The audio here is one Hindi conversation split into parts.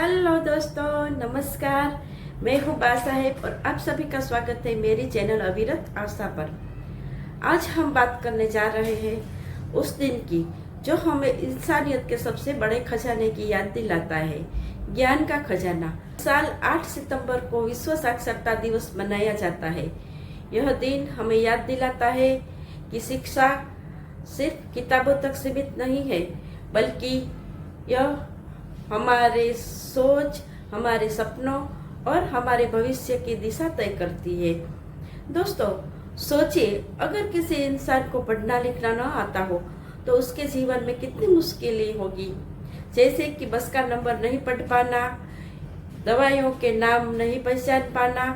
हेलो दोस्तों, नमस्कार। मैं हूँ बासाहेब और आप सभी का स्वागत है मेरी चैनल अविरत आशा पर। आज हम बात करने जा रहे हैं उस दिन की जो हमें इंसानियत के सबसे बड़े खजाने की याद दिलाता है, ज्ञान का खजाना। साल 8 सितंबर को विश्व साक्षरता दिवस मनाया जाता है। यह दिन हमें याद दिलाता है कि शिक्षा सिर्फ किताबों तक सीमित नहीं है, बल्कि यह हमारे सोच, हमारे सपनों और हमारे भविष्य की दिशा तय करती है। दोस्तों, सोचिए, अगर किसी इंसान को पढ़ना लिखना न आता हो तो उसके जीवन में कितनी मुश्किलें होगी। जैसे कि बस का नंबर नहीं पढ़ पाना, दवाइयों के नाम नहीं पहचान पाना,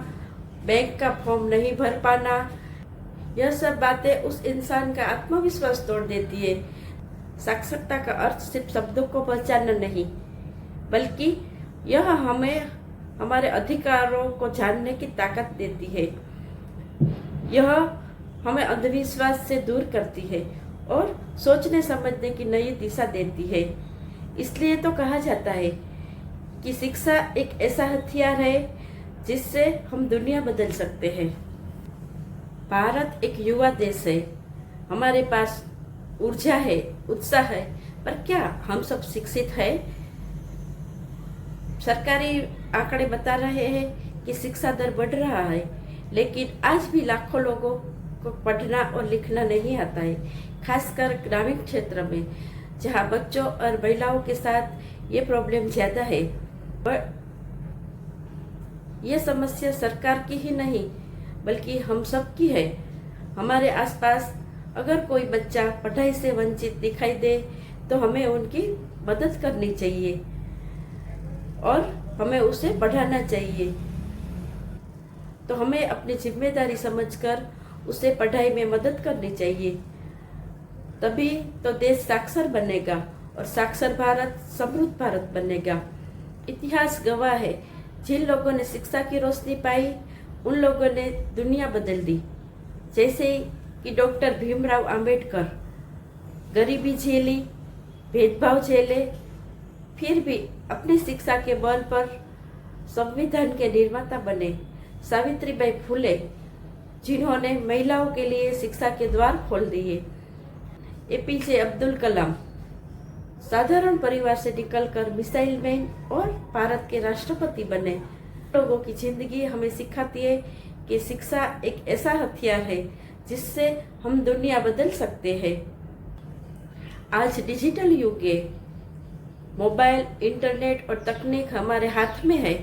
बैंक का फॉर्म नहीं भर पाना। यह सब बातें उस इंसान का आत्मविश्वास तोड़ देती है। साक्षरता का अर्थ सिर्फ शब्दों को पहचानना नहीं, बल्कि यह हमें हमारे अधिकारों को जानने की ताकत देती है। यह हमें अंधविश्वास से दूर करती है और सोचने समझने की नई दिशा देती है। इसलिए तो कहा जाता है कि शिक्षा एक ऐसा हथियार है जिससे हम दुनिया बदल सकते हैं। भारत एक युवा देश है। हमारे पास ऊर्जा है, उत्साह है, पर क्या हम सब शिक्षित हैं? सरकारी आंकड़े बता रहे हैं कि शिक्षा दर बढ़ रहा है, लेकिन आज भी लाखों लोगों को पढ़ना और लिखना नहीं आता है, खासकर ग्रामीण क्षेत्र में, जहां बच्चों और महिलाओं के साथ ये प्रॉब्लम ज्यादा है। पर यह समस्या सरकार की ही नहीं, बल्कि हम सब की है। हमारे आसपास अगर कोई बच्चा पढ़ाई से वंचित दिखाई दे तो हमें उनकी मदद करनी चाहिए और हमें उसे पढ़ाना चाहिए। तो हमें अपनी जिम्मेदारी समझकर उसे पढ़ाई में मदद करनी चाहिए। तभी तो देश साक्षर बनेगा और साक्षर भारत समृद्ध भारत बनेगा। इतिहास गवाह है, जिन लोगों ने शिक्षा की रोशनी पाई उन लोगों ने दुनिया बदल दी। जैसे कि डॉक्टर भीमराव अंबेडकर गरीबी झेली, भेदभाव झेले, फिर भी अपनी शिक्षा के बल पर संविधान के निर्माता बने। सावित्रीबाई फुले, जिन्होंने महिलाओं के लिए शिक्षा के द्वार खोल दिए। एपीजे अब्दुल कलाम, साधारण परिवार से निकलकर मिसाइल मैन और भारत के राष्ट्रपति बने। लोगों की जिंदगी हमें सिखाती है कि शिक्षा एक ऐसा हथियार है जिससे हम दुनिया बदल सकते हैं। आज डिजिटल युग है। मोबाइल, इंटरनेट और तकनीक हमारे हाथ में है,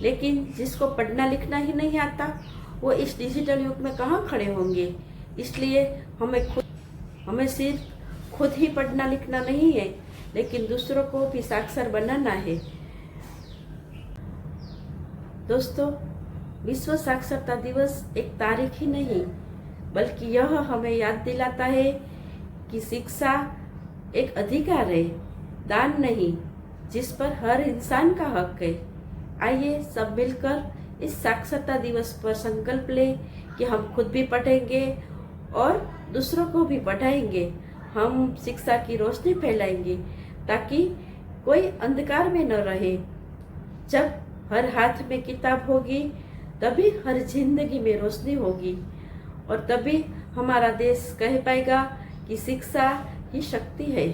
लेकिन जिसको पढ़ना लिखना ही नहीं आता वो इस डिजिटल युग में कहाँ खड़े होंगे। इसलिए हमें सिर्फ खुद ही पढ़ना लिखना नहीं है, लेकिन दूसरों को भी साक्षर बनाना है। दोस्तों, विश्व साक्षरता दिवस एक तारीख ही नहीं, बल्कि यह हमें याद दिलाता है कि शिक्षा एक अधिकार है, दान नहीं, जिस पर हर इंसान का हक है। आइए सब मिलकर इस साक्षरता दिवस पर संकल्प लें कि हम खुद भी पढ़ेंगे और दूसरों को भी पढ़ाएंगे। हम शिक्षा की रोशनी फैलाएंगे ताकि कोई अंधकार में न रहे। जब हर हाथ में किताब होगी तभी हर जिंदगी में रोशनी होगी और तभी हमारा देश कह पाएगा कि शिक्षा ही शक्ति है।